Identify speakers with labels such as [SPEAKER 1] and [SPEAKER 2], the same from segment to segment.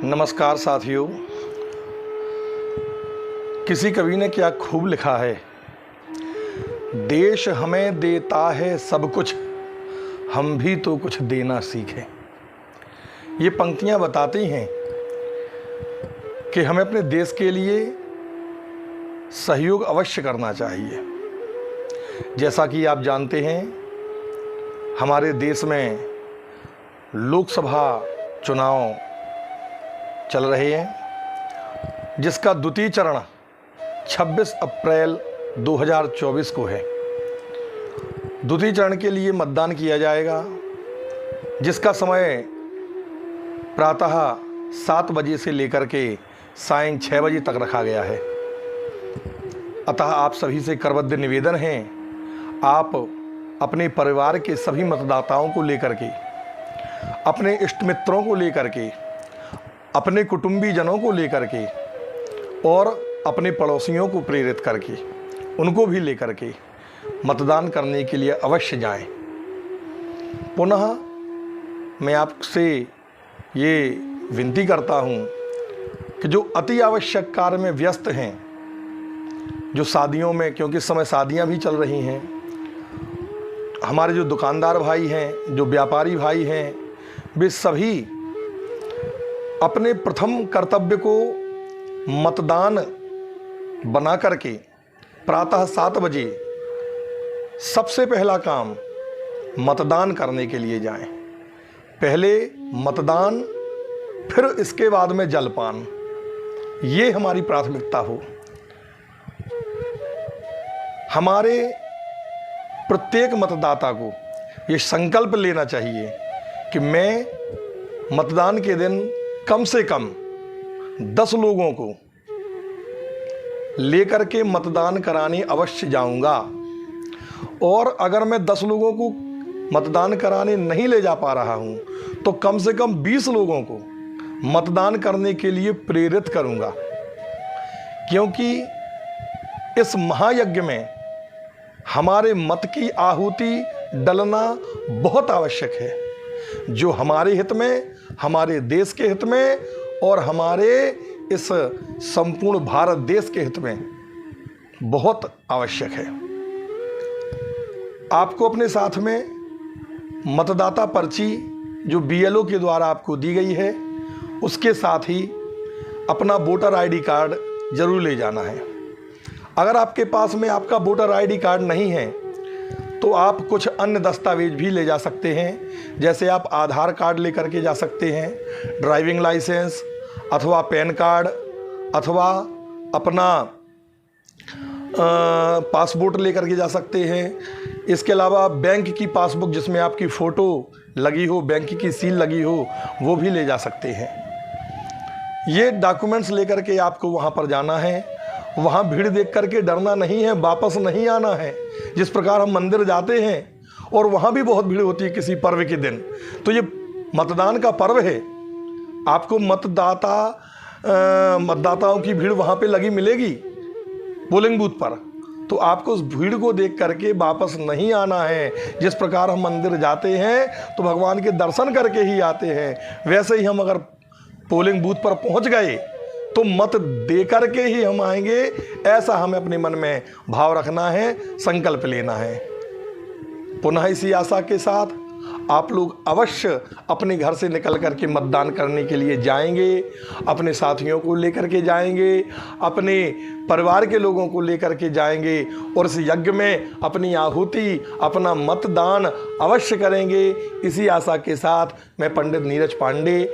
[SPEAKER 1] नमस्कार साथियों। किसी कवि ने क्या खूब लिखा है, देश हमें देता है सब कुछ, हम भी तो कुछ देना सीखें। ये पंक्तियां बताती हैं कि हमें अपने देश के लिए सहयोग अवश्य करना चाहिए। जैसा कि आप जानते हैं, हमारे देश में लोकसभा चुनाव चल रहे हैं, जिसका द्वितीय चरण 26 अप्रैल 2024 को है। द्वितीय चरण के लिए मतदान किया जाएगा, जिसका समय प्रातः 7 बजे से लेकर के सायं 6 बजे तक रखा गया है। अतः आप सभी से करबद्ध निवेदन है, आप अपने परिवार के सभी मतदाताओं को लेकर के, अपने इष्ट मित्रों को लेकर के, अपने कुटुंबी जनों को लेकर के और अपने पड़ोसियों को प्रेरित करके उनको भी लेकर के मतदान करने के लिए अवश्य जाएं। पुनः मैं आपसे ये विनती करता हूँ कि जो अति आवश्यक कार्य में व्यस्त हैं, जो शादियों में, क्योंकि इस समय शादियाँ भी चल रही हैं, हमारे जो दुकानदार भाई हैं, जो व्यापारी भाई हैं, वे सभी अपने प्रथम कर्तव्य को मतदान बना करके प्रातः 7 बजे सबसे पहला काम मतदान करने के लिए जाएं। पहले मतदान, फिर इसके बाद में जलपान, ये हमारी प्राथमिकता हो। हमारे प्रत्येक मतदाता को ये संकल्प लेना चाहिए कि मैं मतदान के दिन कम से कम 10 लोगों को लेकर के मतदान कराने अवश्य जाऊंगा। और अगर मैं 10 लोगों को मतदान कराने नहीं ले जा पा रहा हूं, तो कम से कम 20 लोगों को मतदान करने के लिए प्रेरित करूंगा। क्योंकि इस महायज्ञ में हमारे मत की आहुति डलना बहुत आवश्यक है, जो हमारे हित में, हमारे देश के हित में और हमारे इस संपूर्ण भारत देश के हित में बहुत आवश्यक है। आपको अपने साथ में मतदाता पर्ची जो BLO के द्वारा आपको दी गई है, उसके साथ ही अपना वोटर ID कार्ड जरूर ले जाना है। अगर आपके पास में आपका वोटर ID कार्ड नहीं है, तो आप कुछ अन्य दस्तावेज भी ले जा सकते हैं। जैसे आप आधार कार्ड लेकर के जा सकते हैं, ड्राइविंग लाइसेंस अथवा पैन कार्ड, अथवा अपना पासपोर्ट लेकर के जा सकते हैं। इसके अलावा बैंक की पासबुक जिसमें आपकी फ़ोटो लगी हो, बैंक की सील लगी हो, वो भी ले जा सकते हैं। ये डॉक्यूमेंट्स लेकर के आपको वहाँ पर जाना है। वहाँ भीड़ देख करके डरना नहीं है, वापस नहीं आना है। जिस प्रकार हम मंदिर जाते हैं और वहाँ भी बहुत भीड़ होती है किसी पर्व के दिन, तो ये मतदान का पर्व है। आपको मतदाताओं की भीड़ वहाँ पे लगी मिलेगी पोलिंग बूथ पर, तो आपको उस भीड़ को देख करके वापस नहीं आना है। जिस प्रकार हम मंदिर जाते हैं तो भगवान के दर्शन करके ही आते हैं, वैसे ही हम अगर पोलिंग बूथ पर पहुँच गए तो मत दे करके ही हम आएंगे। ऐसा हमें अपने मन में भाव रखना है, संकल्प लेना है। पुनः इसी आशा के साथ आप लोग अवश्य अपने घर से निकल करके मतदान करने के लिए जाएंगे, अपने साथियों को लेकर के जाएंगे, अपने परिवार के लोगों को लेकर के जाएंगे और इस यज्ञ में अपनी आहुति, अपना मतदान अवश्य करेंगे। इसी आशा के साथ मैं पंडित नीरज पांडे,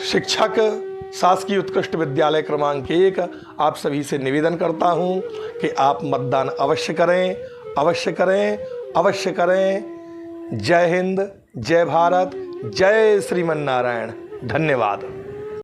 [SPEAKER 1] शिक्षक, शासकीय उत्कृष्ट विद्यालय क्रमांक 1, आप सभी से निवेदन करता हूं कि आप मतदान अवश्य करें, अवश्य करें, अवश्य करें। जय हिंद, जय भारत, जय श्रीमन नारायण। धन्यवाद।